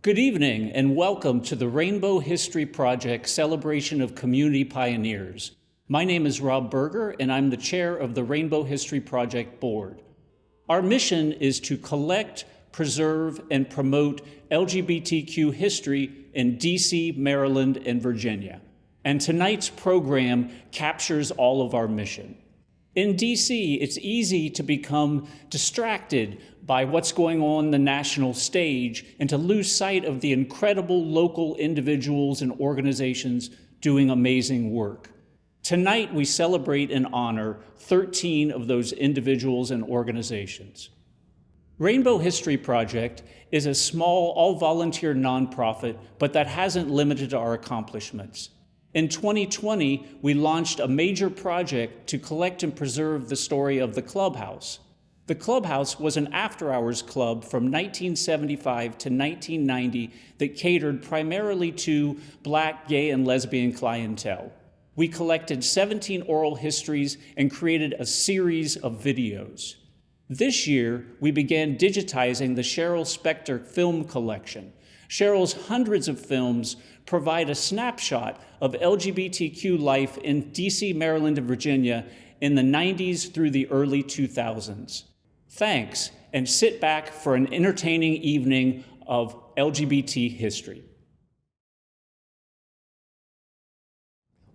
Good evening and welcome to the Rainbow History Project Celebration of Community Pioneers. My name is Rob Berger and I'm the chair of the Rainbow History Project Board. Our mission is to collect, preserve, and promote LGBTQ history in DC, Maryland, and Virginia. And tonight's program captures all of our mission. In DC, it's easy to become distracted by what's going on the national stage and to lose sight of the incredible local individuals and organizations doing amazing work. Tonight, we celebrate and honor 13 of those individuals and organizations. Rainbow History Project is a small, all-volunteer nonprofit, but that hasn't limited our accomplishments. In 2020, we launched a major project to collect and preserve the story of the Clubhouse. The Clubhouse was an after-hours club from 1975 to 1990 that catered primarily to Black, gay, and lesbian clientele. We collected 17 oral histories and created a series of videos. This year, we began digitizing the Cheryl Spector film collection. Cheryl's hundreds of films provide a snapshot of LGBTQ life in DC, Maryland, and Virginia in the 90s through the early 2000s. Thanks, and sit back for an entertaining evening of LGBT history.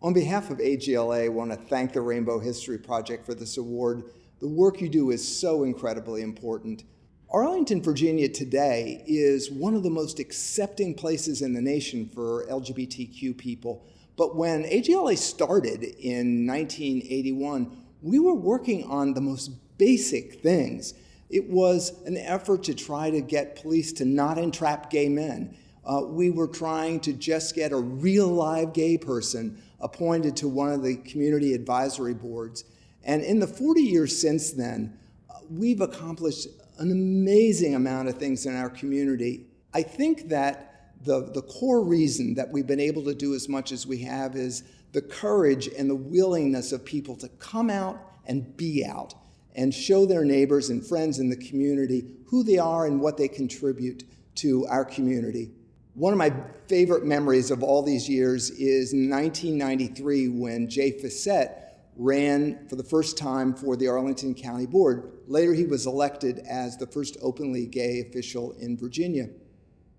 On behalf of AGLA, I want to thank the Rainbow History Project for this award. The work you do is so incredibly important. Arlington, Virginia today is one of the most accepting places in the nation for LGBTQ people. But when AGLA started in 1981, we were working on the most basic things. It was an effort to try to get police to not entrap gay men. We were trying to just get a real live gay person appointed to one of the community advisory boards. And in the 40 years since then, we've accomplished an amazing amount of things in our community. I think that the core reason that we've been able to do as much as we have is the courage and the willingness of people to come out and be out and show their neighbors and friends in the community who they are and what they contribute to our community. One of my favorite memories of all these years is 1993 when Jay Fissette ran for the first time for the Arlington County Board. Later, he was elected as the first openly gay official in Virginia.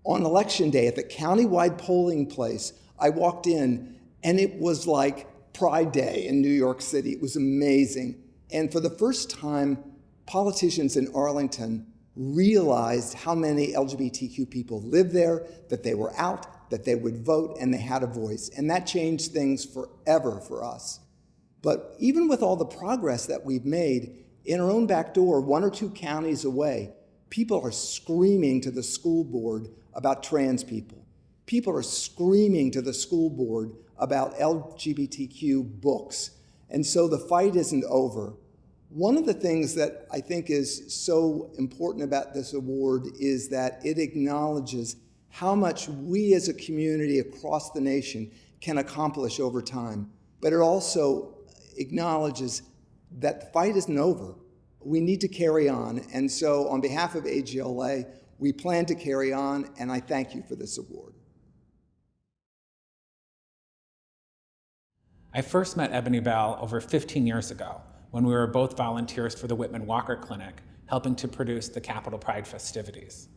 On election day at the countywide polling place, I walked in and it was like Pride Day in New York City. It was amazing. And for the first time, politicians in Arlington realized how many LGBTQ people lived there, that they were out, that they would vote, and they had a voice. And that changed things forever for us. But even with all the progress that we've made, in our own back door, 1 or 2 counties away, people are screaming to the school board about trans people. People are screaming to the school board about LGBTQ books. And so the fight isn't over. One of the things that I think is so important about this award is that it acknowledges how much we as a community across the nation can accomplish over time. But it also acknowledges that the fight isn't over. We need to carry on. And so on behalf of AGLA, we plan to carry on, and I thank you for this award. I first met Ebony Bell over 15 years ago when we were both volunteers for the Whitman-Walker Clinic, helping to produce the Capitol Pride festivities.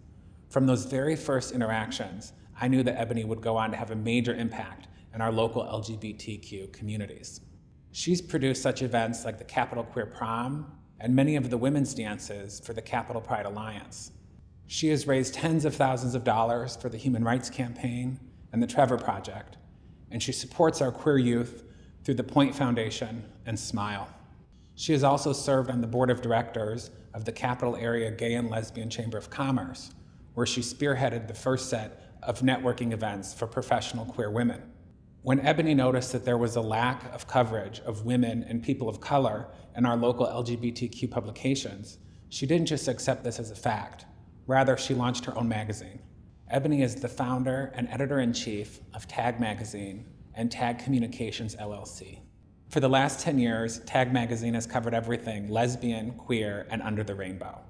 From those very first interactions, I knew that Ebony would go on to have a major impact in our local LGBTQ communities. She's produced such events like the Capitol Queer Prom and many of the women's dances for the Capitol Pride Alliance. She has raised tens of thousands of dollars for the Human Rights Campaign and the Trevor Project, and she supports our queer youth through the Point Foundation and Smile. She has also served on the board of directors of the Capital Area Gay and Lesbian Chamber of Commerce, where she spearheaded the first set of networking events for professional queer women. When Ebony noticed that there was a lack of coverage of women and people of color in our local LGBTQ publications, she didn't just accept this as a fact. Rather, she launched her own magazine. Ebony is the founder and editor-in-chief of Tagg magazine and Tagg Communications, LLC. For the last 10 years, Tagg magazine has covered everything lesbian, queer, and under the rainbow.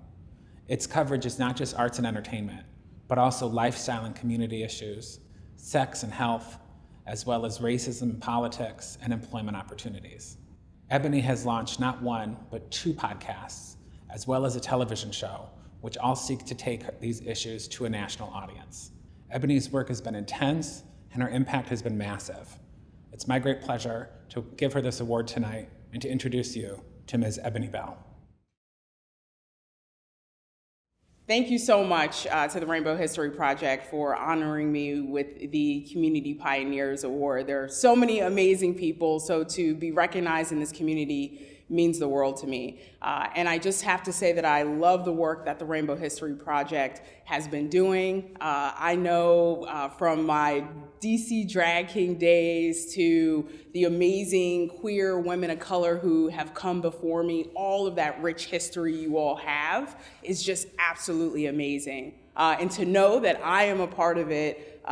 Its coverage is not just arts and entertainment, but also lifestyle and community issues, sex and health, as well as racism and politics and employment opportunities. Eboné has launched not one, but 2 podcasts, as well as a television show, which all seek to take these issues to a national audience. Eboné's work has been intense, and her impact has been massive. It's my great pleasure to give her this award tonight and to introduce you to Ms. Eboné Bell. Thank you so much to the Rainbow History Project for honoring me with the Community Pioneers Award. There are so many amazing people, so to be recognized in this community means the world to me. And I just have to say that I love the work that the Rainbow History Project has been doing. I know from my DC Drag King days to the amazing queer women of color who have come before me, all of that rich history you all have is just absolutely amazing. And to know that I am a part of it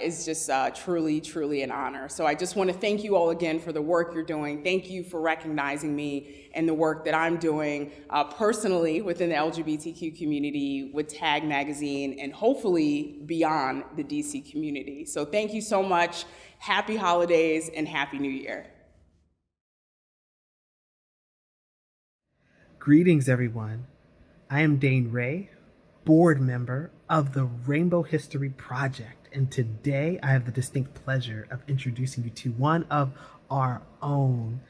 is just truly, truly an honor. So I just want to thank you all again for the work you're doing. Thank you for recognizing me and the work that I'm doing personally within the LGBTQ community with Tagg magazine and hopefully beyond the DC community. So thank you so much. Happy holidays and Happy New Year. Greetings, everyone. I am Dane Ray, board member of the Rainbow History Project, and today I have the distinct pleasure of introducing you to one of our own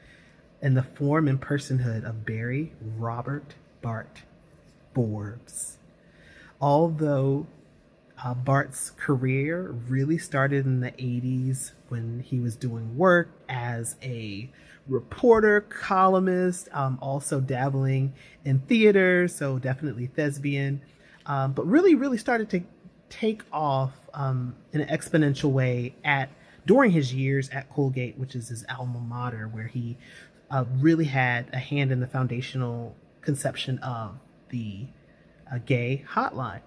in the form and personhood of Barry Robert Bart Forbes. Although Bart's career really started in the 80s when he was doing work as a reporter, columnist, also dabbling in theater, so definitely thespian, but really started to take off in an exponential way during his years at Colgate, which is his alma mater, where he really had a hand in the foundational conception of the gay hotline.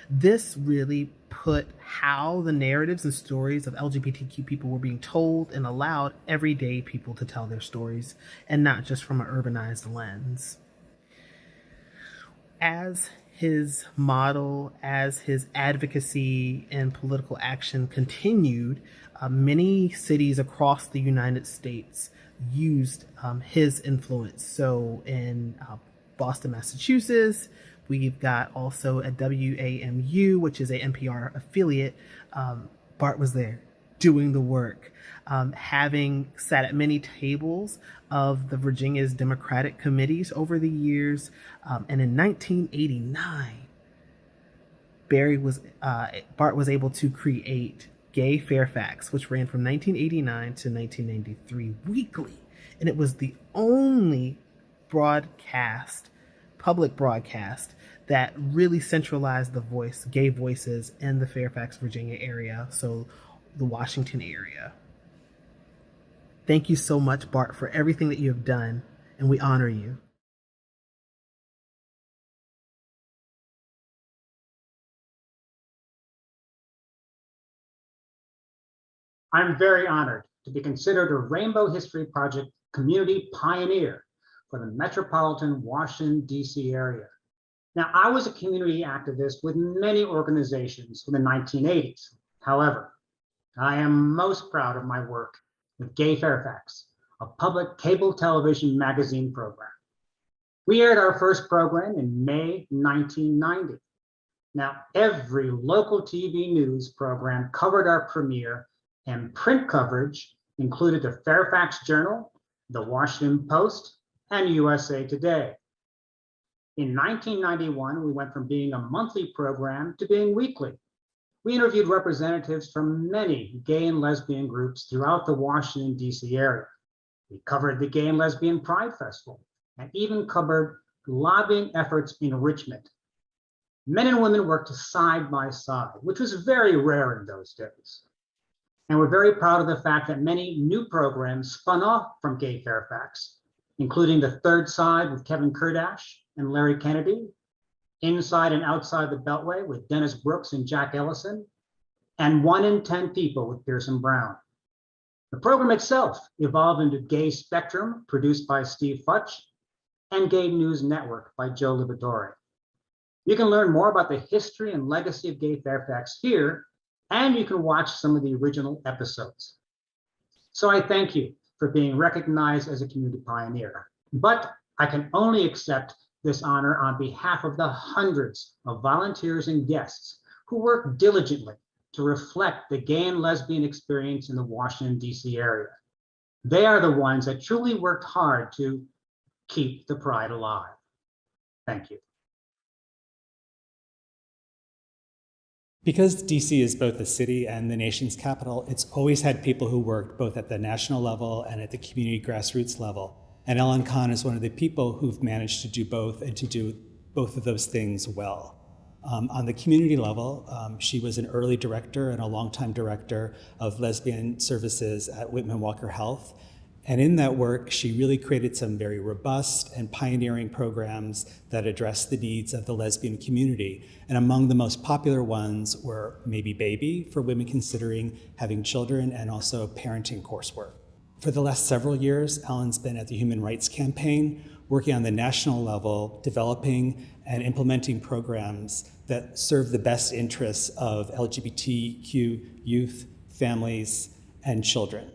This really put how the narratives and stories of LGBTQ people were being told and allowed everyday people to tell their stories, and not just from an urbanized lens. As his model, as his advocacy and political action continued, many cities across the United States used his influence. So in Boston, Massachusetts, we've got also at WAMU, which is a NPR affiliate. Bart was there doing the work, having sat at many tables of the Virginia's Democratic committees over the years. And in 1989, Bart was able to create Gay Fairfax, which ran from 1989 to 1993 weekly. And it was the only public broadcast that really centralized the gay voices in the Fairfax, Virginia area, so the Washington area. Thank you so much, Bart, for everything that you have done, and we honor you. I'm very honored to be considered a Rainbow History Project community pioneer for the metropolitan Washington, D.C. area. Now, I was a community activist with many organizations in the 1980s. However, I am most proud of my work with Gay Fairfax, a public cable television magazine program. We aired our first program in May 1990. Now, every local TV news program covered our premiere, and print coverage included the Fairfax Journal, the Washington Post, and USA Today. In 1991, we went from being a monthly program to being weekly. We interviewed representatives from many gay and lesbian groups throughout the Washington, D.C. area. We covered the Gay and Lesbian Pride Festival and even covered lobbying efforts in Richmond. Men and women worked side by side, which was very rare in those days. And we're very proud of the fact that many new programs spun off from Gay Fairfax, including The Third Side with Kevin Kurdash and Larry Kennedy, Inside and Outside the Beltway with Dennis Brooks and Jack Ellison, and 1 in 10 People with Pearson Brown. The program itself evolved into Gay Spectrum, produced by Steve Futch, and Gay News Network by Joe Liberatore. You can learn more about the history and legacy of Gay Fairfax here, and you can watch some of the original episodes. So I thank you for being recognized as a community pioneer, but I can only accept this honor on behalf of the hundreds of volunteers and guests who work diligently to reflect the gay and lesbian experience in the Washington, D.C. area. They are the ones that truly worked hard to keep the pride alive. Thank you. Because DC is both the city and the nation's capital, it's always had people who worked both at the national level and at the community grassroots level. And Ellen Kahn is one of the people who've managed to do both and to do both of those things well. On the community level, she was an early director and a longtime director of Lesbian Services at Whitman-Walker Health. And in that work, she really created some very robust and pioneering programs that address the needs of the lesbian community. And among the most popular ones were Maybe Baby for women considering having children, and also parenting coursework. For the last several years, Ellen's been at the Human Rights Campaign, working on the national level, developing and implementing programs that serve the best interests of LGBTQ youth, families, and children.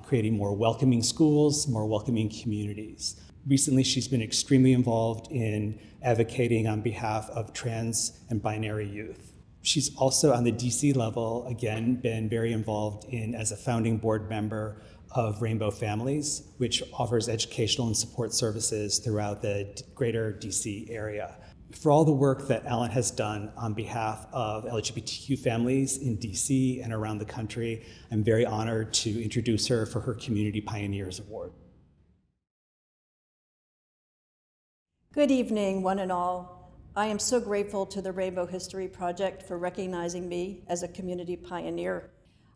Creating more welcoming schools, more welcoming communities. Recently, she's been extremely involved in advocating on behalf of trans and binary youth. She's also on the DC level, again, been very involved as a founding board member of Rainbow Families, which offers educational and support services throughout the greater DC area. For all the work that Ellen has done on behalf of LGBTQ families in DC and around the country, I'm very honored to introduce her for her Community Pioneers Award. Good evening, one and all. I am so grateful to the Rainbow History Project for recognizing me as a community pioneer.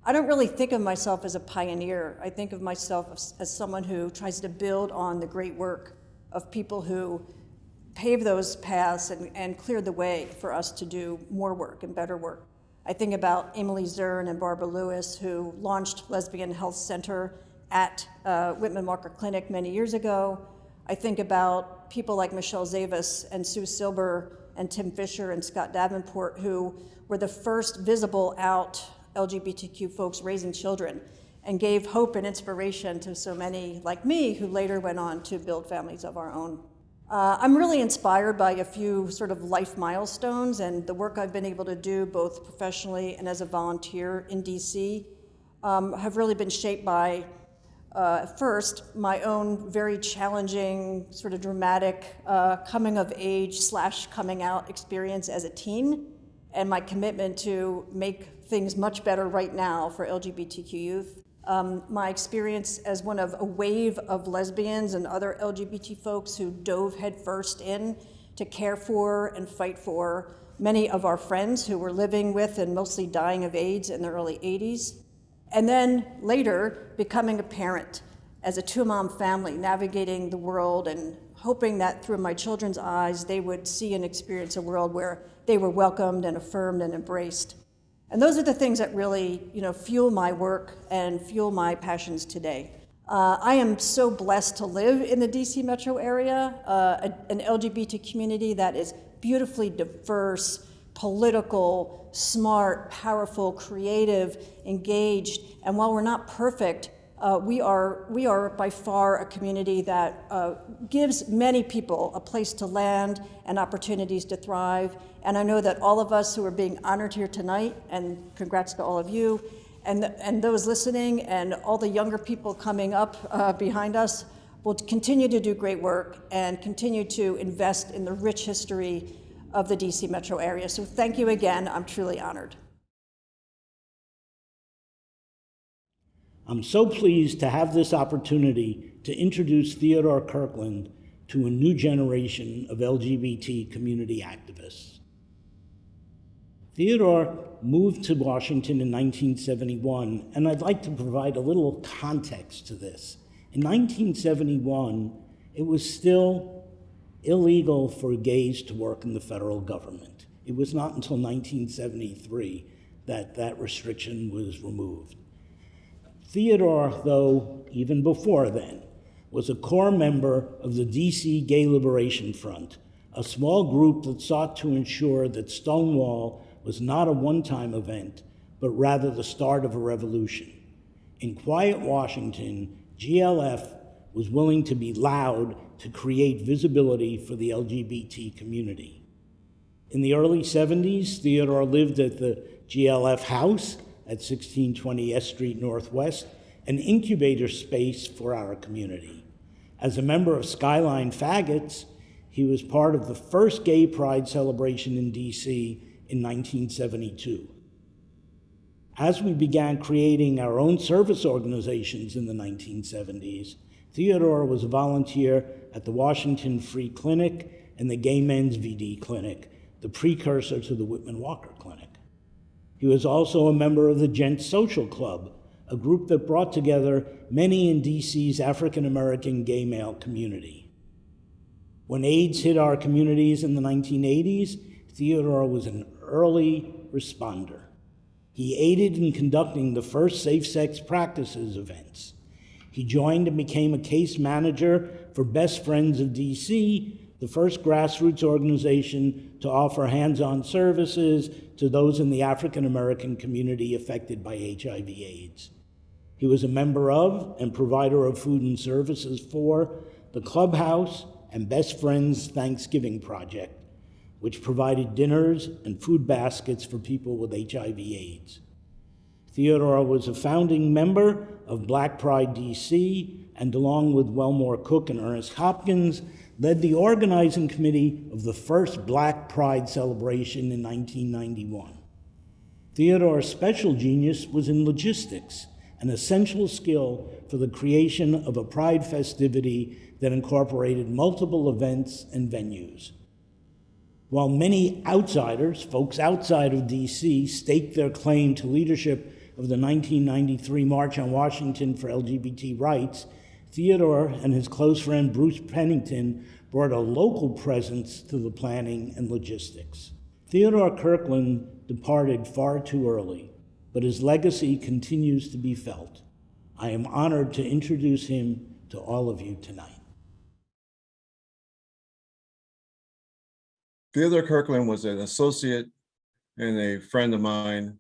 I don't really think of myself as a pioneer. I think of myself as someone who tries to build on the great work of people who pave those paths and clear the way for us to do more work and better work. I think about Emily Zern and Barbara Lewis, who launched Lesbian Health Center at Whitman-Walker Clinic many years ago. I think about people like Michelle Zavis and Sue Silber and Tim Fisher and Scott Davenport, who were the first visible out LGBTQ folks raising children and gave hope and inspiration to so many like me who later went on to build families of our own. I'm really inspired by a few sort of life milestones and the work I've been able to do both professionally and as a volunteer in DC have really been shaped by, first, my own very challenging, sort of dramatic coming of age / coming out experience as a teen, and my commitment to make things much better right now for LGBTQ youth. My experience as one of a wave of lesbians and other LGBT folks who dove headfirst in to care for and fight for many of our friends who were living with and mostly dying of AIDS in the early 80s. And then later, becoming a parent as a two-mom family, navigating the world and hoping that through my children's eyes, they would see and experience a world where they were welcomed and affirmed and embraced. And those are the things that really, fuel my work and fuel my passions today. I am so blessed to live in the DC metro area, an LGBT community that is beautifully diverse, political, smart, powerful, creative, engaged. And while we're not perfect, we are by far a community that gives many people a place to land and opportunities to thrive. And I know that all of us who are being honored here tonight, and congrats to all of you, and those listening, and all the younger people coming up behind us, will continue to do great work and continue to invest in the rich history of the DC metro area. So thank you again. I'm truly honored. I'm so pleased to have this opportunity to introduce Theodore Kirkland to a new generation of LGBT community activists. Theodore moved to Washington in 1971, and I'd like to provide a little context to this. In 1971, it was still illegal for gays to work in the federal government. It was not until 1973 that that restriction was removed. Theodore, though, even before then, was a core member of the DC Gay Liberation Front, a small group that sought to ensure that Stonewall was not a one-time event, but rather the start of a revolution. In quiet Washington, GLF was willing to be loud to create visibility for the LGBT community. In the early 70s, Theodore lived at the GLF house at 1620 S Street Northwest, an incubator space for our community. As a member of Skyline Faggots, he was part of the first gay pride celebration in DC in 1972. As we began creating our own service organizations in the 1970s, Theodore was a volunteer at the Washington Free Clinic and the Gay Men's VD Clinic, the precursor to the Whitman-Walker Clinic. He was also a member of the Gent Social Club, a group that brought together many in DC's African-American gay male community. When AIDS hit our communities in the 1980s, Theodore was an early responder. He aided in conducting the first safe sex practices events. He joined and became a case manager for Best Friends of DC, the first grassroots organization to offer hands-on services to those in the African-American community affected by HIV/AIDS. He was a member of and provider of food and services for the Clubhouse and Best Friends Thanksgiving Project, which provided dinners and food baskets for people with HIV/AIDS. Theodore was a founding member of Black Pride DC, and along with Wellmore Cook and Ernest Hopkins, led the organizing committee of the first Black Pride celebration in 1991. Theodore's special genius was in logistics, an essential skill for the creation of a pride festivity that incorporated multiple events and venues. While many outsiders, folks outside of DC, staked their claim to leadership of the 1993 March on Washington for LGBT rights, Theodore and his close friend Bruce Pennington brought a local presence to the planning and logistics. Theodore Kirkland departed far too early, but his legacy continues to be felt. I am honored to introduce him to all of you tonight. Theodore Kirkland was an associate and a friend of mine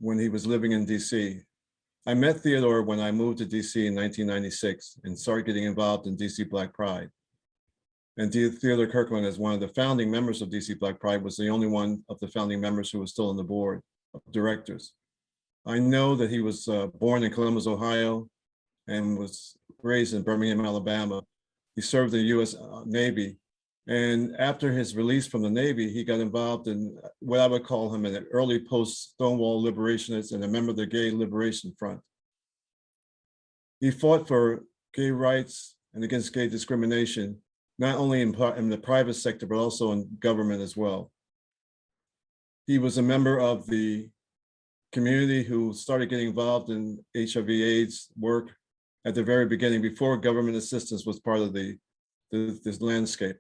when he was living in DC. I met Theodore when I moved to DC in 1996 and started getting involved in DC Black Pride. And Theodore Kirkland, as one of the founding members of DC Black Pride, was the only one of the founding members who was still on the board of directors. I know that he was born in Columbus, Ohio, and was raised in Birmingham, Alabama. He served in the US Navy. And after his release from the Navy, he got involved in what I would call him an early post-Stonewall liberationist and a member of the Gay Liberation Front. He fought for gay rights and against gay discrimination, not only in the private sector, but also in government as well. He was a member of the community who started getting involved in HIV/AIDS work at the very beginning, before government assistance was part of this landscape.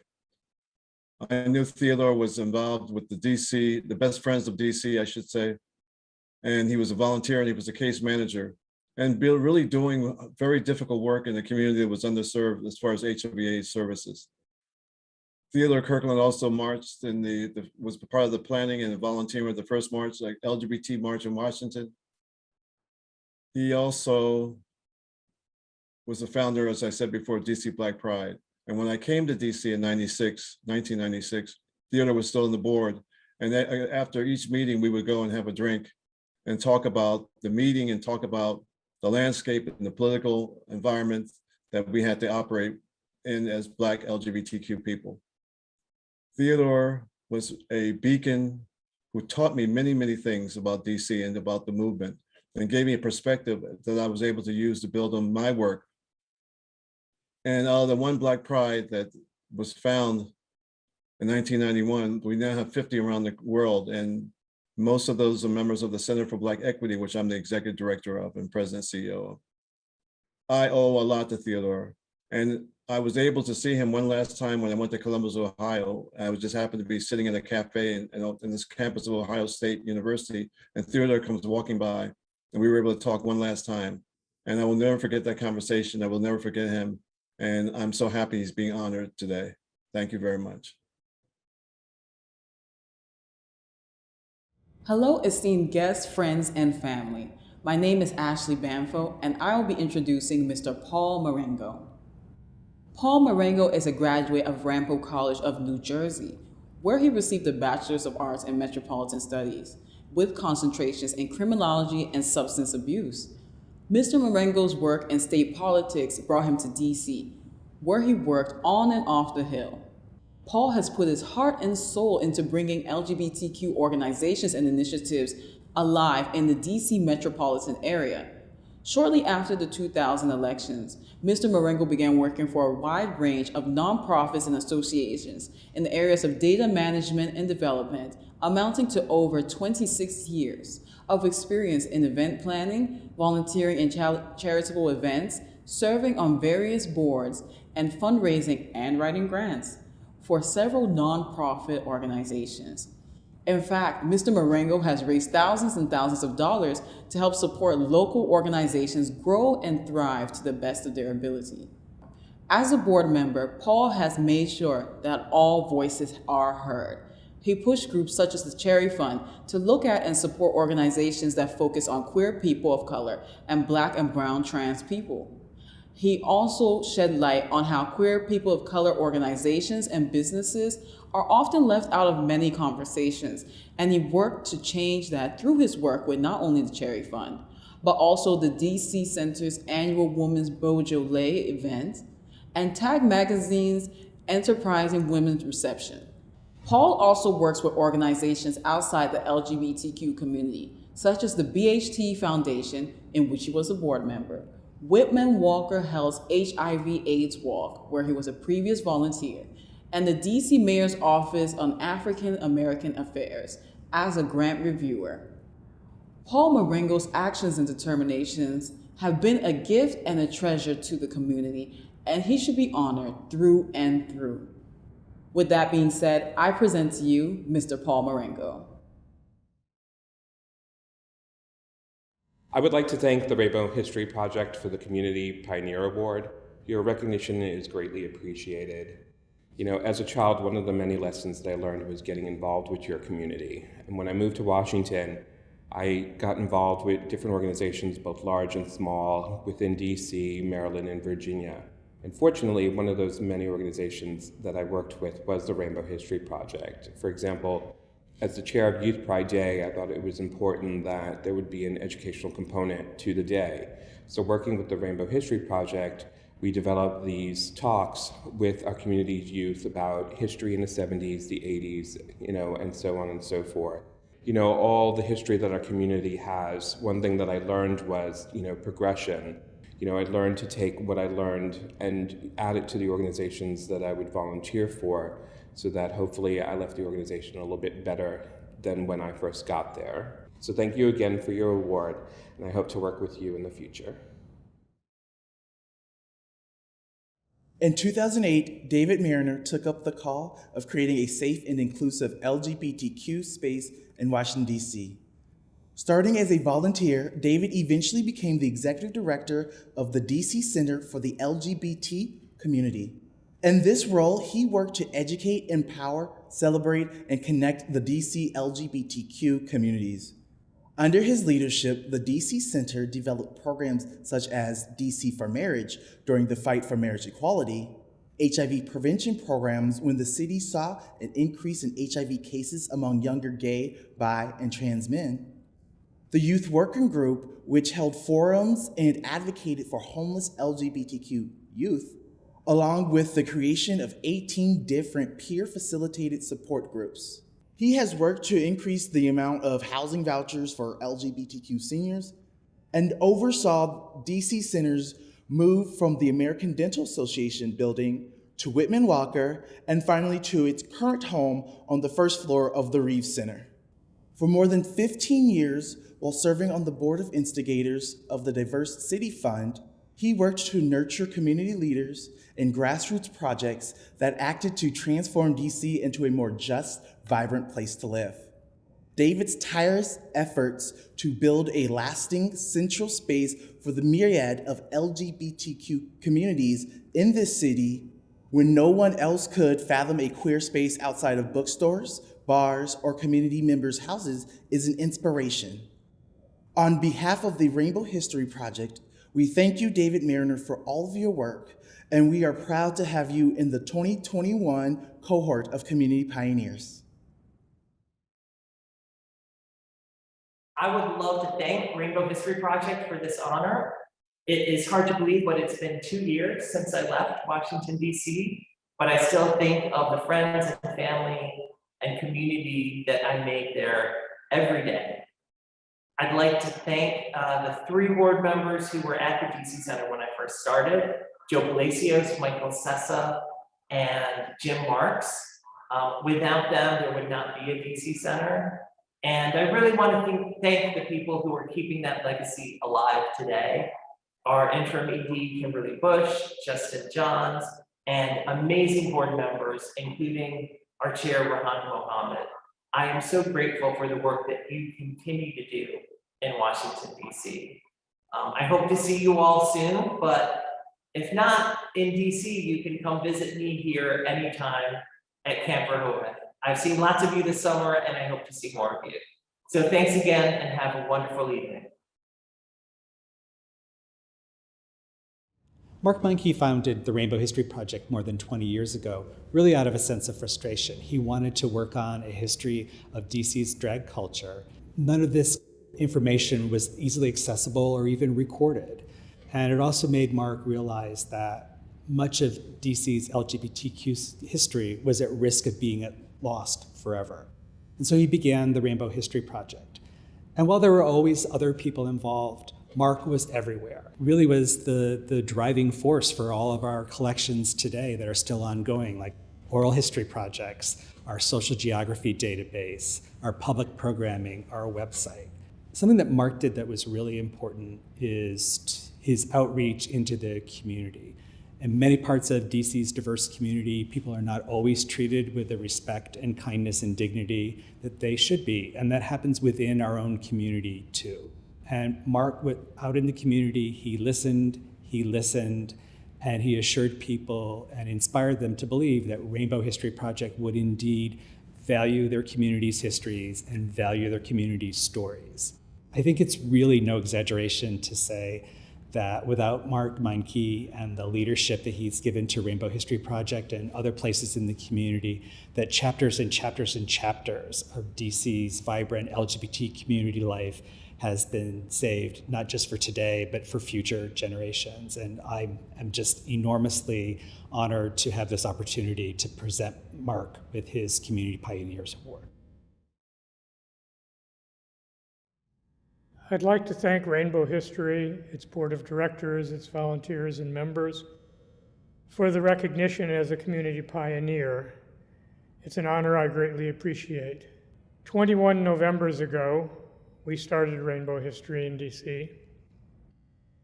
I knew Theodore was involved with the Best Friends of DC, I should say. And he was a volunteer and he was a case manager and really doing very difficult work in the community that was underserved as far as HIV/AIDS services. Theodore Kirkland also marched was part of the planning and volunteering at the first march, like LGBT march in Washington. He also was the founder, as I said before, DC Black Pride. And when I came to DC in 1996, Theodore was still on the board. And after each meeting, we would go and have a drink and talk about the meeting and talk about the landscape and the political environment that we had to operate in as Black LGBTQ people. Theodore was a beacon who taught me many, many things about DC and about the movement, and gave me a perspective that I was able to use to build on my work. And out of the one Black Pride that was found in 1991, we now have 50 around the world, and most of those are members of the Center for Black Equity, which I'm the executive director of and president CEO of. I owe a lot to Theodore, and I was able to see him one last time when I went to Columbus, Ohio. I was just happened to be sitting in a cafe in this campus of Ohio State University, and Theodore comes walking by, and we were able to talk one last time. And I will never forget that conversation. I will never forget him. And I'm so happy he's being honored today. Thank you very much. Hello, esteemed guests, friends, and family. My name is Ashley Bamfo, and I will be introducing Mr. Paul Marengo. Paul Marengo is a graduate of Ramapo College of New Jersey, where he received a Bachelor's of Arts in Metropolitan Studies, with concentrations in criminology and substance abuse. Mr. Marengo's work in state politics brought him to DC, where he worked on and off the Hill. Paul has put his heart and soul into bringing LGBTQ organizations and initiatives alive in the DC metropolitan area. Shortly after the 2000 elections, Mr. Marengo began working for a wide range of nonprofits and associations in the areas of data management and development, amounting to over 26 years of experience in event planning, volunteering in charitable events, serving on various boards, and fundraising and writing grants for several nonprofit organizations. In fact, Mr. Marengo has raised thousands and thousands of dollars to help support local organizations grow and thrive to the best of their ability. As a board member, Paul has made sure that all voices are heard. He pushed groups such as the Cherry Fund to look at and support organizations that focus on queer people of color and Black and brown trans people. He also shed light on how queer people of color organizations and businesses are often left out of many conversations, and he worked to change that through his work with not only the Cherry Fund, but also the DC Center's annual Women's Beaujolais event and Tagg Magazine's Enterprising Women's Reception. Paul also works with organizations outside the LGBTQ community, such as the BHT Foundation, in which he was a board member, Whitman-Walker Health's HIV/AIDS Walk, where he was a previous volunteer, and the DC Mayor's Office on African American Affairs as a grant reviewer. Paul Marengo's actions and determinations have been a gift and a treasure to the community, and he should be honored through and through. With that being said, I present to you Mr. Paul Marengo. I would like to thank the Rainbow History Project for the Community Pioneer Award. Your recognition is greatly appreciated. You know, as a child, one of the many lessons that I learned was getting involved with your community. And when I moved to Washington, I got involved with different organizations, both large and small, within DC, Maryland, and Virginia. And fortunately, one of those many organizations that I worked with was the Rainbow History Project. For example, as the chair of Youth Pride Day, I thought it was important that there would be an educational component to the day. So working with the Rainbow History Project, we developed these talks with our community's youth about history in the 70s, the 80s, and so on and so forth. All the history that our community has, one thing that I learned was, progression. I learned to take what I learned and add it to the organizations that I would volunteer for, so that hopefully I left the organization a little bit better than when I first got there. So thank you again for your award, and I hope to work with you in the future. In 2008, David Mariner took up the call of creating a safe and inclusive LGBTQ space in Washington, D.C. Starting as a volunteer, David eventually became the executive director of the D.C. Center for the LGBT community. In this role, he worked to educate, empower, celebrate, and connect the DC LGBTQ communities. Under his leadership, the DC Center developed programs such as DC for Marriage during the fight for marriage equality, HIV prevention programs when the city saw an increase in HIV cases among younger gay, bi, and trans men, the Youth Working Group, which held forums and advocated for homeless LGBTQ youth, along with the creation of 18 different peer-facilitated support groups. He has worked to increase the amount of housing vouchers for LGBTQ seniors and oversaw DC Center's move from the American Dental Association building to Whitman-Walker and finally to its current home on the first floor of the Reeves Center. For more than 15 years, while serving on the board of instigators of the Diverse City Fund, he worked to nurture community leaders and grassroots projects that acted to transform DC into a more just, vibrant place to live. David's tireless efforts to build a lasting central space for the myriad of LGBTQ communities in this city When no one else could fathom a queer space outside of bookstores, bars, or community members' houses is an inspiration. On behalf of the Rainbow History Project, we thank you, David Mariner, for all of your work, and we are proud to have you in the 2021 cohort of Community Pioneers. I would love to thank Rainbow History Project for this honor. It is hard to believe, but it's been 2 years since I left Washington, D.C., but I still think of the friends and family and community that I made there every day. I'd like to thank the 3 board members who were at the DC Center when I first started, Joe Palacios, Michael Sessa, and Jim Marks. Without them, there would not be a DC Center. And I really want to thank the people who are keeping that legacy alive today. Our interim AD, Kimberly Bush, Justin Johns, and amazing board members, including our chair, Rahan Mohammed. I am so grateful for the work that you continue to do in Washington, D.C. I hope to see you all soon, but if not in D.C., you can come visit me here anytime at Camp Rehoboth. I've seen lots of you this summer, and I hope to see more of you. So thanks again, and have a wonderful evening. Mark Meinke founded the Rainbow History Project more than 20 years ago, really out of a sense of frustration. He wanted to work on a history of DC's drag culture. None of this information was easily accessible or even recorded. And it also made Mark realize that much of DC's LGBTQ history was at risk of being lost forever. And so he began the Rainbow History Project. And while there were always other people involved, Mark was everywhere. Really was the driving force for all of our collections today that are still ongoing, like oral history projects, our social geography database, our public programming, our website. Something that Mark did that was really important is his outreach into the community. In many parts of DC's diverse community, people are not always treated with the respect and kindness and dignity that they should be, and that happens within our own community too. And Mark, out in the community, he listened, and he assured people and inspired them to believe that Rainbow History Project would indeed value their community's histories and value their community's stories. I think it's really no exaggeration to say that without Mark Meinke and the leadership that he's given to Rainbow History Project and other places in the community, that chapters and chapters and chapters of DC's vibrant LGBT community life has been saved, not just for today, but for future generations. And I am just enormously honored to have this opportunity to present Mark with his Community Pioneers Award. I'd like to thank Rainbow History, its board of directors, its volunteers and members for the recognition as a community pioneer. It's an honor I greatly appreciate. 21 Novembers ago, we started Rainbow History in DC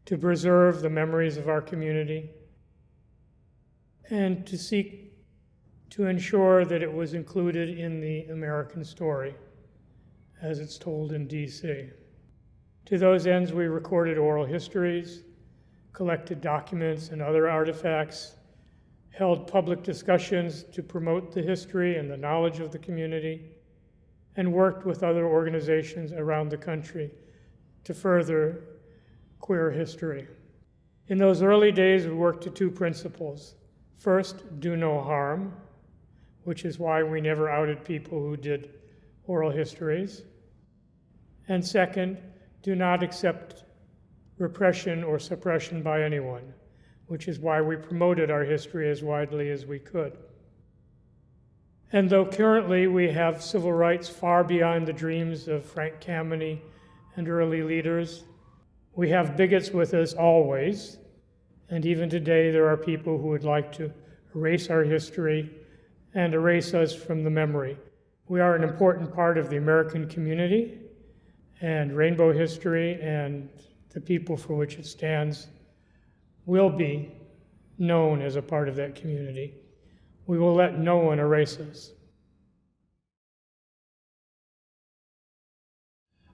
to preserve the memories of our community and to seek to ensure that it was included in the American story as it's told in DC. To those ends, we recorded oral histories, collected documents and other artifacts, held public discussions to promote the history and the knowledge of the community, and worked with other organizations around the country to further queer history. In those early days, we worked to 2 principles. First, do no harm, which is why we never outed people who did oral histories. And second, do not accept repression or suppression by anyone, which is why we promoted our history as widely as we could. And though currently we have civil rights far beyond the dreams of Frank Kameny and early leaders, we have bigots with us always, and even today there are people who would like to erase our history and erase us from the memory. We are an important part of the American community, and Rainbow History and the people for which it stands will be known as a part of that community. We will let no one erase us.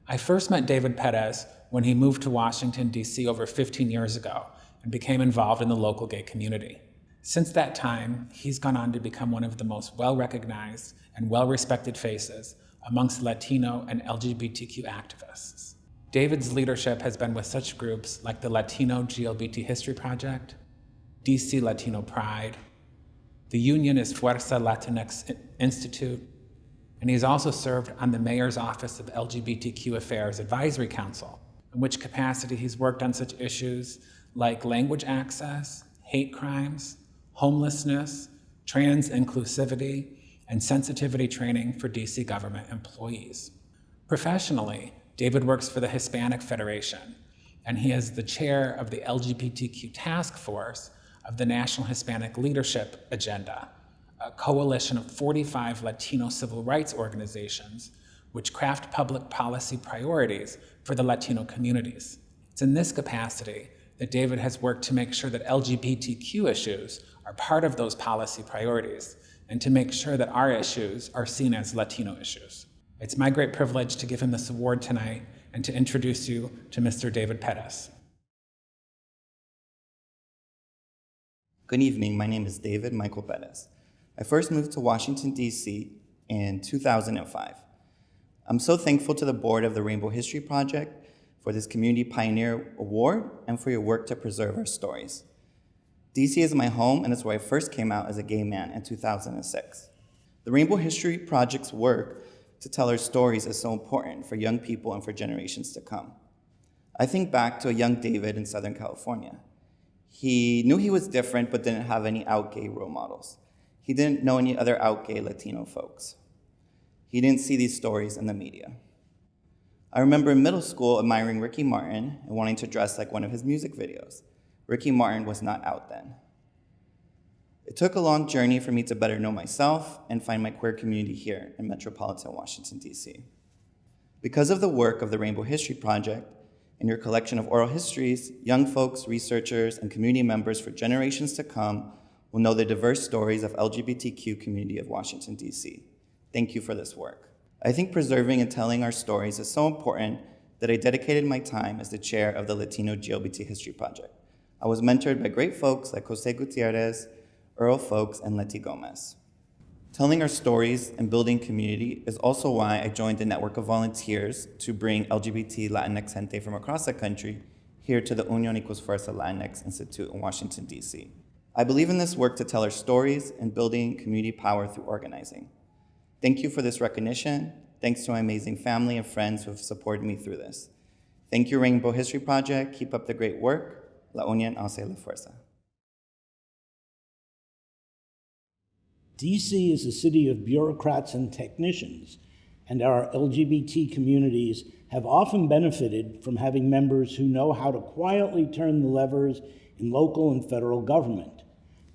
I first met David Perez when he moved to Washington, D.C. over 15 years ago and became involved in the local gay community. Since that time, he's gone on to become one of the most well-recognized and well-respected faces amongst Latino and LGBTQ activists. David's leadership has been with such groups like the Latino LGBT History Project, DC Latino Pride, the Unionist Fuerza Latinx Institute, and he's also served on the Mayor's Office of LGBTQ Affairs Advisory Council, in which capacity he's worked on such issues like language access, hate crimes, homelessness, trans inclusivity, and sensitivity training for DC government employees. Professionally, David works for the Hispanic Federation, and he is the chair of the LGBTQ Task Force of the National Hispanic Leadership Agenda, a coalition of 45 Latino civil rights organizations which craft public policy priorities for the Latino communities. It's in this capacity that David has worked to make sure that LGBTQ issues are part of those policy priorities and to make sure that our issues are seen as Latino issues. It's my great privilege to give him this award tonight and to introduce you to Mr. David Pettis. Good evening, my name is David Michael Pettis. I first moved to Washington, D.C. in 2005. I'm so thankful to the board of the Rainbow History Project for this Community Pioneer Award and for your work to preserve our stories. DC is my home, and it's where I first came out as a gay man in 2006. The Rainbow History Project's work to tell our stories is so important for young people and for generations to come. I think back to a young David in Southern California. He knew he was different, but didn't have any out gay role models. He didn't know any other out gay Latino folks. He didn't see these stories in the media. I remember in middle school admiring Ricky Martin and wanting to dress like one of his music videos. Ricky Martin was not out then. It took a long journey for me to better know myself and find my queer community here in metropolitan Washington, D.C. Because of the work of the Rainbow History Project and your collection of oral histories, young folks, researchers, and community members for generations to come will know the diverse stories of LGBTQ community of Washington, D.C. Thank you for this work. I think preserving and telling our stories is so important that I dedicated my time as the chair of the Latino LGBT History Project. I was mentored by great folks like Jose Gutierrez, Earl Folks, and Letty Gomez. Telling our stories and building community is also why I joined the network of volunteers to bring LGBT Latinx gente from across the country here to the Unión y Fuerza Latinx Institute in Washington, D.C. I believe in this work to tell our stories and building community power through organizing. Thank you for this recognition. Thanks to my amazing family and friends who have supported me through this. Thank you, Rainbow History Project. Keep up the great work. La unión hace la fuerza. DC is a city of bureaucrats and technicians, and our LGBT communities have often benefited from having members who know how to quietly turn the levers in local and federal government.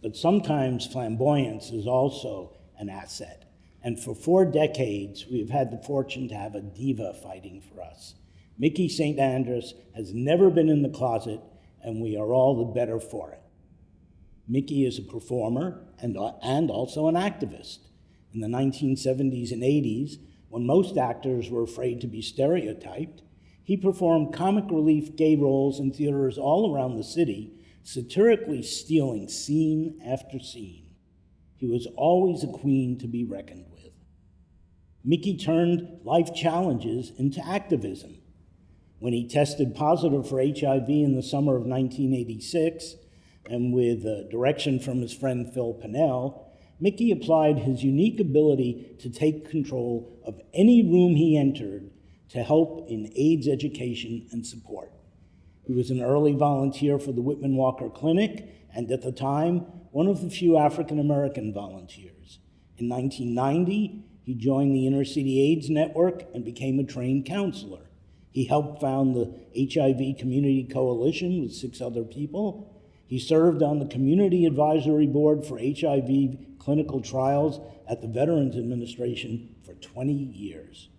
But sometimes flamboyance is also an asset. And for 4 decades, we have had the fortune to have a diva fighting for us. Micci Sainte-Andress has never been in the closet, and we are all the better for it. Micci is a performer and also an activist. In the 1970s and 80s, when most actors were afraid to be stereotyped, he performed comic relief gay roles in theaters all around the city, satirically stealing scene after scene. He was always a queen to be reckoned with. Micci turned life challenges into activism. When he tested positive for HIV in the summer of 1986, and with direction from his friend Phil Pinnell, Micci applied his unique ability to take control of any room he entered to help in AIDS education and support. He was an early volunteer for the Whitman-Walker Clinic, and at the time, one of the few African-American volunteers. In 1990, he joined the Inner City AIDS Network and became a trained counselor. He helped found the HIV Community Coalition with 6 other people. He served on the Community Advisory Board for HIV clinical trials at the Veterans Administration for 20 years.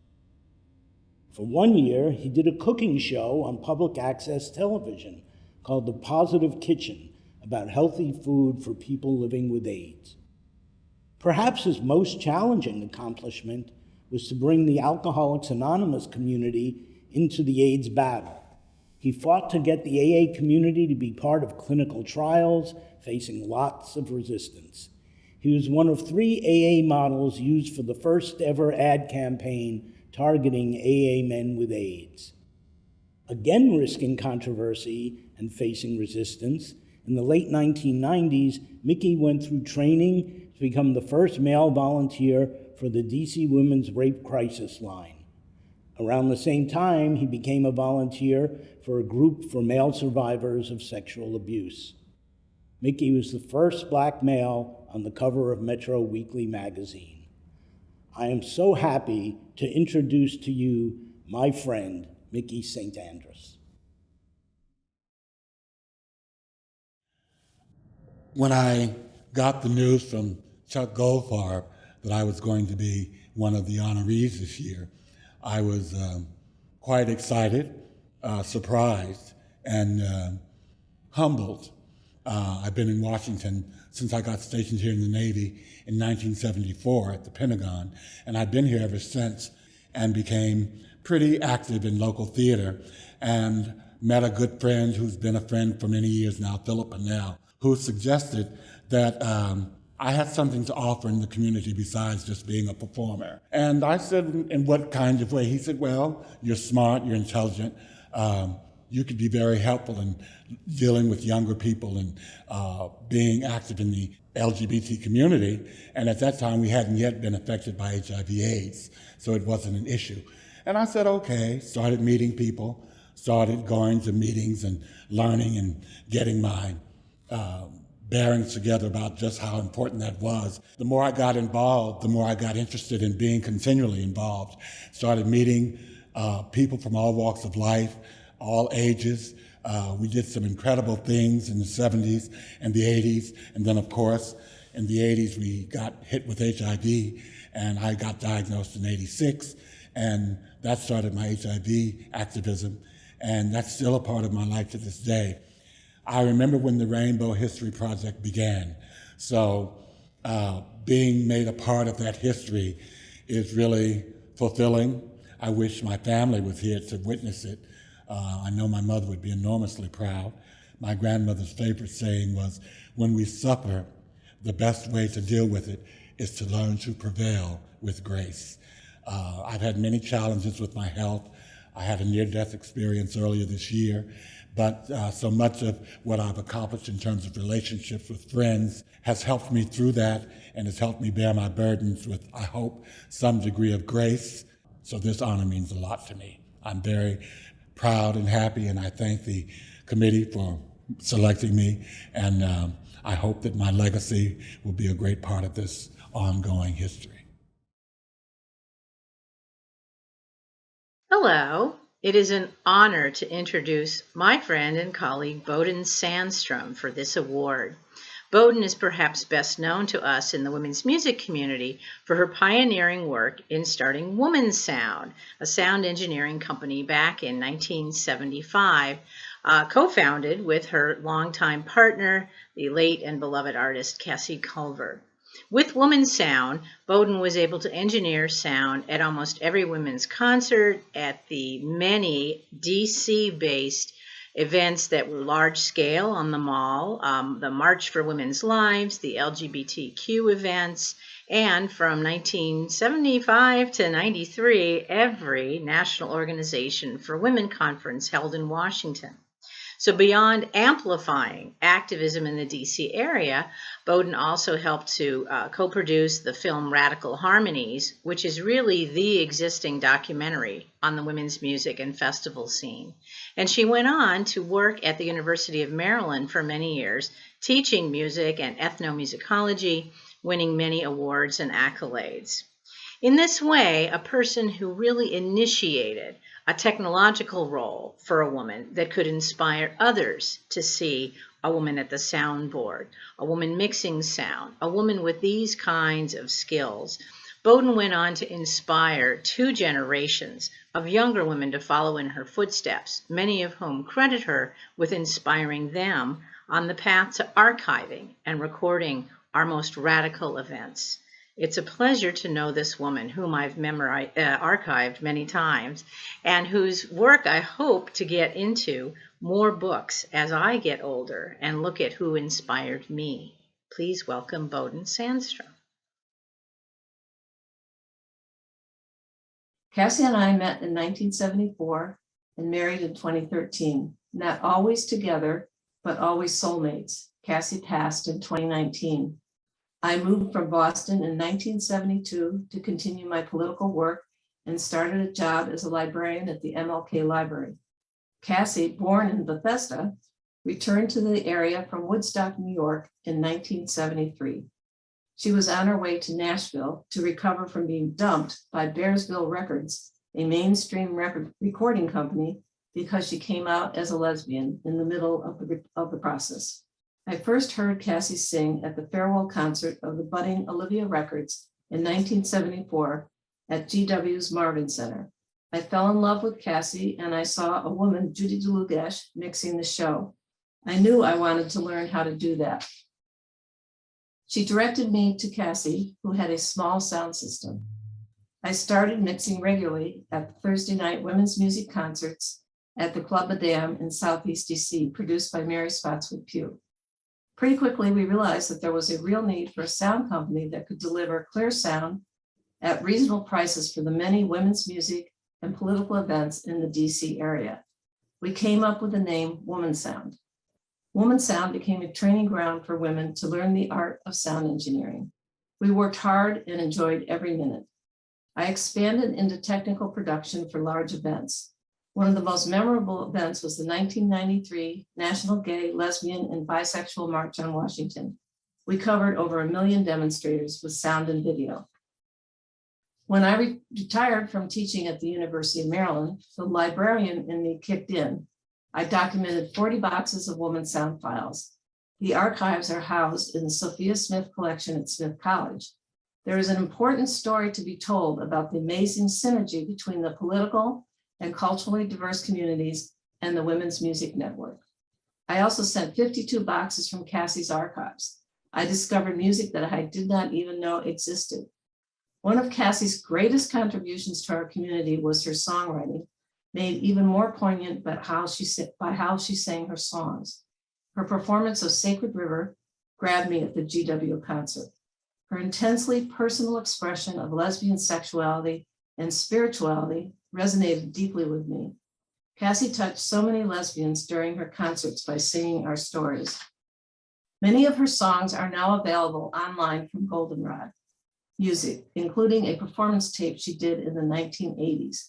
For 1 year, he did a cooking show on public access television called The Positive Kitchen, about healthy food for people living with AIDS. Perhaps his most challenging accomplishment was to bring the Alcoholics Anonymous community into the AIDS battle. He fought to get the AA community to be part of clinical trials, facing lots of resistance. He was one of 3 AA models used for the first ever ad campaign targeting AA men with AIDS. Again risking controversy and facing resistance, in the late 1990s, Micci went through training to become the first male volunteer for the DC Women's Rape Crisis Line. Around the same time, he became a volunteer for a group for male survivors of sexual abuse. Micci was the first Black male on the cover of Metro Weekly magazine. I am so happy to introduce to you my friend, Micci Sainte-Andress. When I got the news from Chuck Goldfarb that I was going to be one of the honorees this year, I was quite excited, surprised, and humbled. I've been in Washington since I got stationed here in the Navy in 1974 at the Pentagon, and I've been here ever since and became pretty active in local theater and met a good friend who's been a friend for many years now, Philip Pennell, who suggested that I had something to offer in the community besides just being a performer. And I said, in what kind of way? He said, well, you're smart, you're intelligent, you could be very helpful in dealing with younger people and being active in the LGBT community. And at that time, we hadn't yet been affected by HIV/AIDS, so it wasn't an issue. And I said, okay, started meeting people, started going to meetings and learning and getting my bearings together about just how important that was. The more I got involved, the more I got interested in being continually involved. Started meeting people from all walks of life, all ages. We did some incredible things in the 70s and the 80s. And then, of course, in the 80s, we got hit with HIV, and I got diagnosed in 86. And that started my HIV activism. And that's still a part of my life to this day. I remember when the Rainbow History Project began. So being made a part of that history is really fulfilling. I wish my family was here to witness it. I know my mother would be enormously proud. My grandmother's favorite saying was, when we suffer, the best way to deal with it is to learn to prevail with grace. I've had many challenges with my health. I had a near-death experience earlier this year, but so much of what I've accomplished in terms of relationships with friends has helped me through that and has helped me bear my burdens with, I hope, some degree of grace. So this honor means a lot to me. I'm very proud and happy, and I thank the committee for selecting me, and I hope that my legacy will be a great part of this ongoing history. Hello. It is an honor to introduce my friend and colleague Boden Sandstrom for this award. Boden is perhaps best known to us in the women's music community for her pioneering work in starting Woman Sound, a sound engineering company back in 1975, co-founded with her longtime partner, the late and beloved artist Casse Culver. With Woman Sound, Boden was able to engineer sound at almost every women's concert, at the many DC-based events that were large-scale on the Mall, the March for Women's Lives, the LGBTQ events, and from 1975 to 93, every National Organization for Women conference held in Washington. So beyond amplifying activism in the DC area, Boden also helped to co-produce the film Radical Harmonies, which is really the existing documentary on the women's music and festival scene. And she went on to work at the University of Maryland for many years, teaching music and ethnomusicology, winning many awards and accolades. In this way, a person who really initiated a technological role for a woman that could inspire others to see a woman at the soundboard, a woman mixing sound, a woman with these kinds of skills. Boden went on to inspire 2 generations of younger women to follow in her footsteps, many of whom credit her with inspiring them on the path to archiving and recording our most radical events. It's a pleasure to know this woman, whom I've archived many times, and whose work I hope to get into more books as I get older and look at who inspired me. Please welcome Boden Sandstrom. Casse and I met in 1974 and married in 2013. Not always together, but always soulmates. Casse passed in 2019. I moved from Boston in 1972 to continue my political work and started a job as a librarian at the MLK Library. Casse, born in Bethesda, returned to the area from Woodstock, New York in 1973. She was on her way to Nashville to recover from being dumped by Bearsville Records, a mainstream recording company, because she came out as a lesbian in the middle of the process. I first heard Casse sing at the farewell concert of the budding Olivia Records in 1974 at GW's Marvin Center. I fell in love with Casse, and I saw a woman, Judy DeLugesh, mixing the show. I knew I wanted to learn how to do that. She directed me to Casse, who had a small sound system. I started mixing regularly at Thursday night women's music concerts at the Club Madame in Southeast DC, produced by Mary Spotswood Pugh. Pretty quickly, we realized that there was a real need for a sound company that could deliver clear sound at reasonable prices for the many women's music and political events in the DC area. We came up with the name Woman Sound. Woman Sound became a training ground for women to learn the art of sound engineering. We worked hard and enjoyed every minute. I expanded into technical production for large events. One of the most memorable events was the 1993 National Gay, Lesbian, and Bisexual March on Washington. We covered over 1 million demonstrators with sound and video. When I retired from teaching at the University of Maryland, the librarian in me kicked in. I documented 40 boxes of Woman Sound files. The archives are housed in the Sophia Smith collection at Smith College. There is an important story to be told about the amazing synergy between the political and culturally diverse communities and the Women's Music Network. I also sent 52 boxes from Casse's archives. I discovered music that I did not even know existed. One of Casse's greatest contributions to our community was her songwriting, made even more poignant by how she sang her songs. Her performance of Sacred River grabbed me at the GW concert. Her intensely personal expression of lesbian sexuality and spirituality resonated deeply with me. Casse touched so many lesbians during her concerts by singing our stories. Many of her songs are now available online from Goldenrod Music, including a performance tape she did in the 1980s,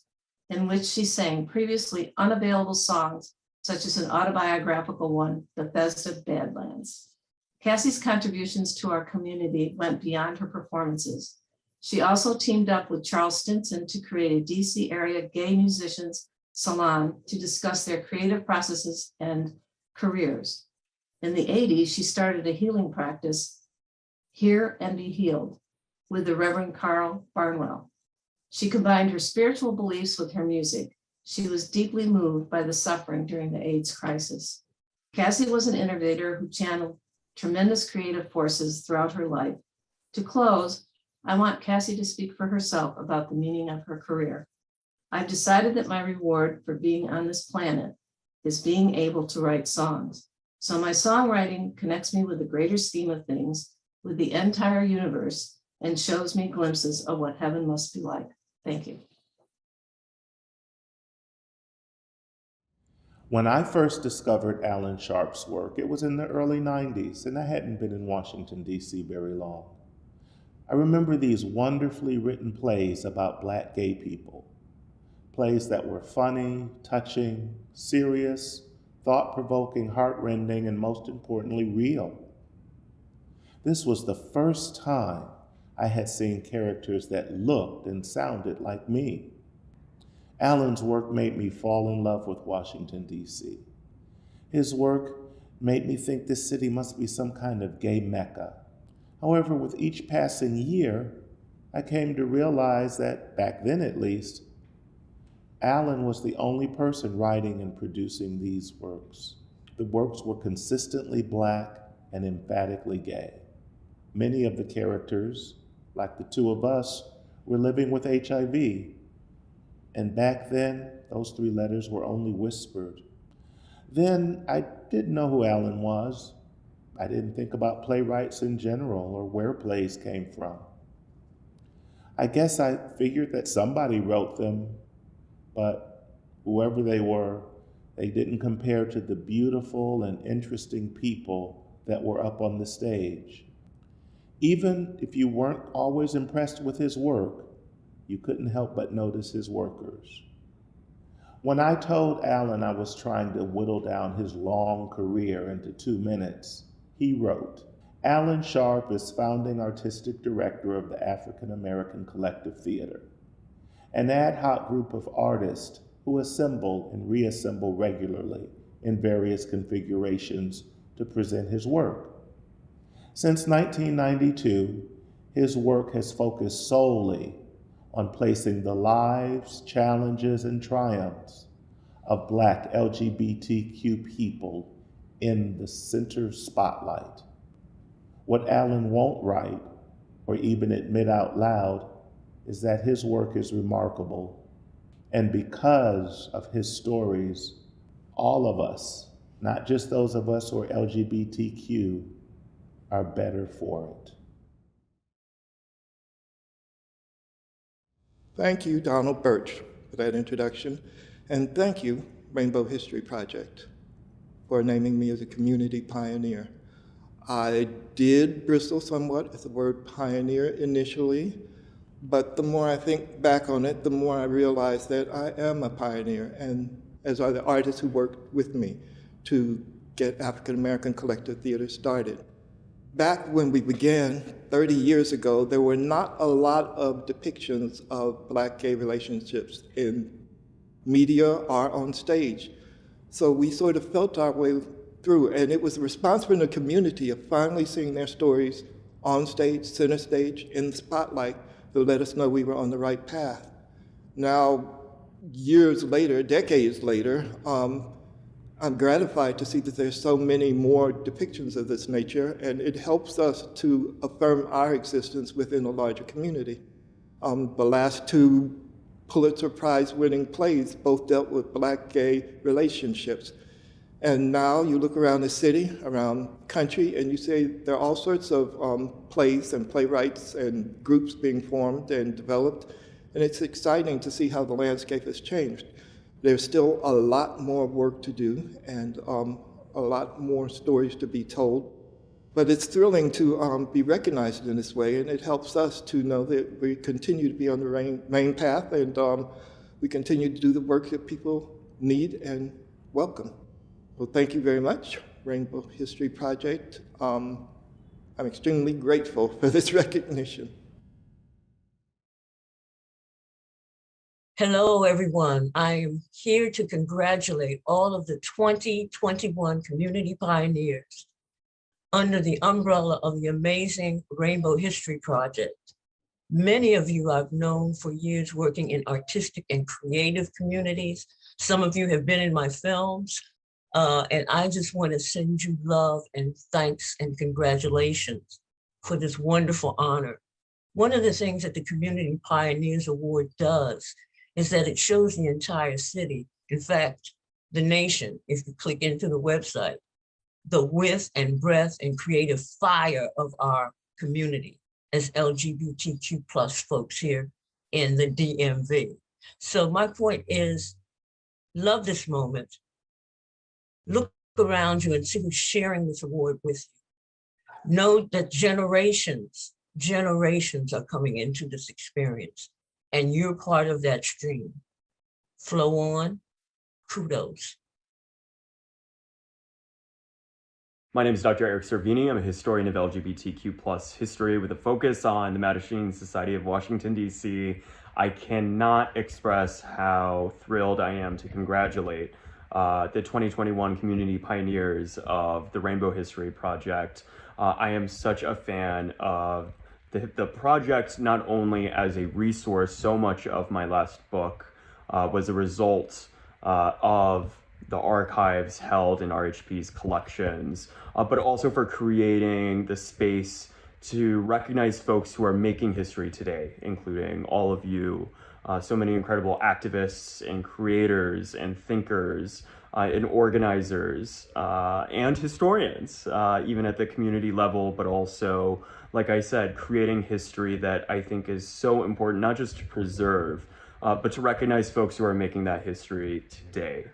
in which she sang previously unavailable songs, such as an autobiographical one, Bethesda Badlands. Casse's contributions to our community went beyond her performances. She also teamed up with Charles Stinson to create a DC area gay musicians salon to discuss their creative processes and careers. In the 80s, she started a healing practice, Hear and Be Healed, with the Reverend Carl Barnwell. She combined her spiritual beliefs with her music. She was deeply moved by the suffering during the AIDS crisis. Casse was an innovator who channeled tremendous creative forces throughout her life. To close, I want Casse to speak for herself about the meaning of her career. I've decided that my reward for being on this planet is being able to write songs. So my songwriting connects me with the greater scheme of things, with the entire universe, and shows me glimpses of what heaven must be like. Thank you. When I first discovered Alan Sharpe's work, it was in the early 90s, and I hadn't been in Washington, D.C. very long. I remember these wonderfully written plays about Black gay people, plays that were funny, touching, serious, thought-provoking, heart-rending, and most importantly, real. This was the first time I had seen characters that looked and sounded like me. Alan's work made me fall in love with Washington, D.C. His work made me think this city must be some kind of gay mecca. However, with each passing year, I came to realize that, back then at least, Alan was the only person writing and producing these works. The works were consistently Black and emphatically gay. Many of the characters like the two of us, were living with HIV. And back then, those 3 letters were only whispered. Then I didn't know who Alan was. I didn't think about playwrights in general or where plays came from. I guess I figured that somebody wrote them, but whoever they were, they didn't compare to the beautiful and interesting people that were up on the stage. Even if you weren't always impressed with his work, you couldn't help but notice his workers. When I told Alan I was trying to whittle down his long career into 2 minutes, he wrote, "Alan Sharpe is founding artistic director of the African American Collective Theater, an ad hoc group of artists who assemble and reassemble regularly in various configurations to present his work. Since 1992, his work has focused solely on placing the lives, challenges, and triumphs of Black LGBTQ people in the center spotlight. What Alan won't write, or even admit out loud, is that his work is remarkable. And because of his stories, all of us, not just those of us who are LGBTQ, are better for it." Thank you, Donald Burch, for that introduction. And thank you, Rainbow History Project, for naming me as a community pioneer. I did bristle somewhat at the word pioneer initially, but the more I think back on it, the more I realize that I am a pioneer, and as are the artists who worked with me to get African American Collective Theater started. Back when we began 30 years ago, there were not a lot of depictions of Black-gay relationships in media or on stage. So we sort of felt our way through, and it was a response from the community of finally seeing their stories on stage, center stage, in the spotlight, to let us know we were on the right path. Now, years later, decades later, I'm gratified to see that there's so many more depictions of this nature, and it helps us to affirm our existence within a larger community. The last 2 Pulitzer Prize-winning plays both dealt with Black-gay relationships. And now you look around the city, around country, and you say there are all sorts of plays and playwrights and groups being formed and developed, and it's exciting to see how the landscape has changed. There's still a lot more work to do and a lot more stories to be told, but it's thrilling to be recognized in this way, and it helps us to know that we continue to be on the main path, and we continue to do the work that people need and welcome. Well, thank you very much, Rainbow History Project. I'm extremely grateful for this recognition. Hello, everyone. I am here to congratulate all of the 2021 community pioneers under the umbrella of the amazing Rainbow History Project. Many of you I've known for years working in artistic and creative communities. Some of you have been in my films, and I just want to send you love and thanks and congratulations for this wonderful honor. One of the things that the Community Pioneers Award does is that it shows the entire city, in fact, the nation, if you click into the website, the width and breadth and creative fire of our community as LGBTQ plus folks here in the DMV. So my point is, love this moment. Look around you and see who's sharing this award with you. Know that generations are coming into this experience, and you're part of that stream. Flow on, kudos. My name is Dr. Eric Cervini. I'm a historian of LGBTQ+ history with a focus on the Mattachine Society of Washington, D.C. I cannot express how thrilled I am to congratulate the 2021 community pioneers of the Rainbow History Project. I am such a fan of the project, not only as a resource. So much of my last book was a result of the archives held in RHP's collections, but also for creating the space to recognize folks who are making history today, including all of you, so many incredible activists and creators and thinkers and organizers and historians, even at the community level, but also, like I said, creating history that I think is so important, not just to preserve, but to recognize folks who are making that history today.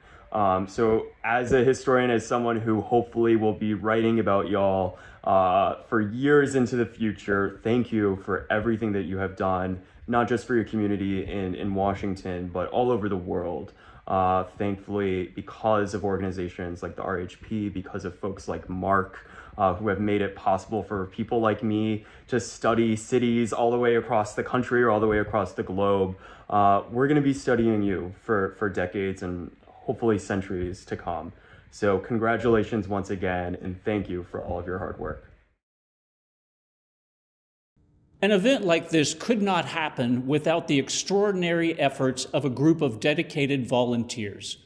So as a historian, as someone who hopefully will be writing about y'all for years into the future, thank you for everything that you have done, not just for your community in Washington, but all over the world. Thankfully, because of organizations like the RHP, because of folks like Mark, who have made it possible for people like me to study cities all the way across the country or all the way across the globe, we're going to be studying you for decades and hopefully centuries to come. So congratulations once again, and thank you for all of your hard work. An event like this could not happen without the extraordinary efforts of a group of dedicated volunteers.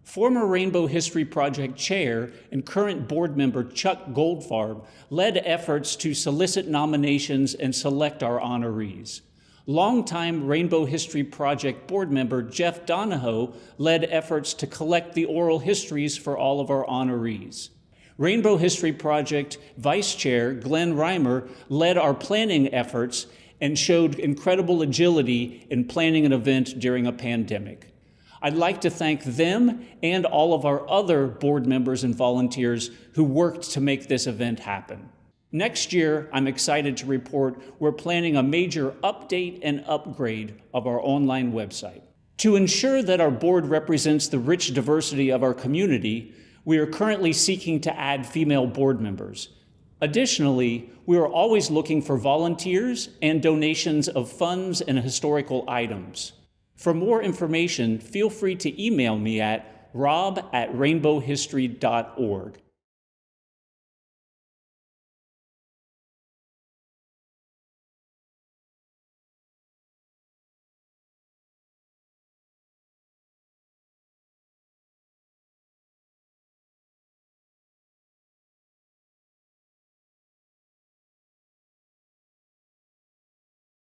Former Rainbow History Project Chair and current board member Chuck Goldfarb led efforts to solicit nominations and select our honorees. Longtime Rainbow History Project board member Jeff Donahoe led efforts to collect the oral histories for all of our honorees. Rainbow History Project Vice Chair Glenn Reimer led our planning efforts and showed incredible agility in planning an event during a pandemic. I'd like to thank them and all of our other board members and volunteers who worked to make this event happen. Next year, I'm excited to report we're planning a major update and upgrade of our online website. To ensure that our board represents the rich diversity of our community, we are currently seeking to add female board members. Additionally, we are always looking for volunteers and donations of funds and historical items. For more information, feel free to email me at rob@rainbowhistory.org.